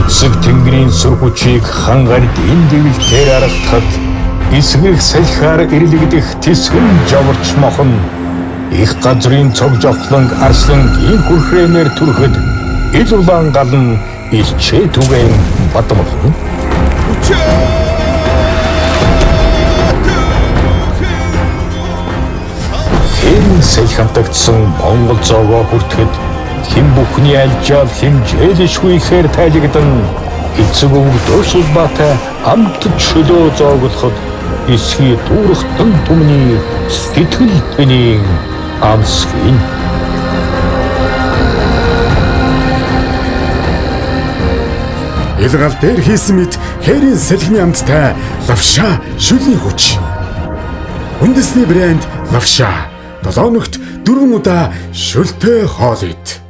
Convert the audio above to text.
Эцэг тэнгэрийн сүр хүчийг хан гард энэ дэвлэлээр аргахад эсгэх салхиар ирлэгдэх тэсгэн жаварч мохон их газрын цог жовтлонг арслангийн хүрхрэмээр түрхэд ил улаан галан илчээ түгэн бадмолно. Хэн салхи хамтагдсан Монгол зоогоо хүртэхэд хэн бүхний альжаал хэмжээлшгүйхээр тайлэгдэн эцэг өвөг дурсул баатай амт чөлөө зоогдоход эсхий дүүрхтэн түмний сэтгэл тэнийг амсгин. Илгал дээр хийсэн мэт хээрийн салхины амттай лавша шүлний хүч. Үндэсний брэнд лавша 7 өнөخت 4 удаа шүлтэй хоол ид.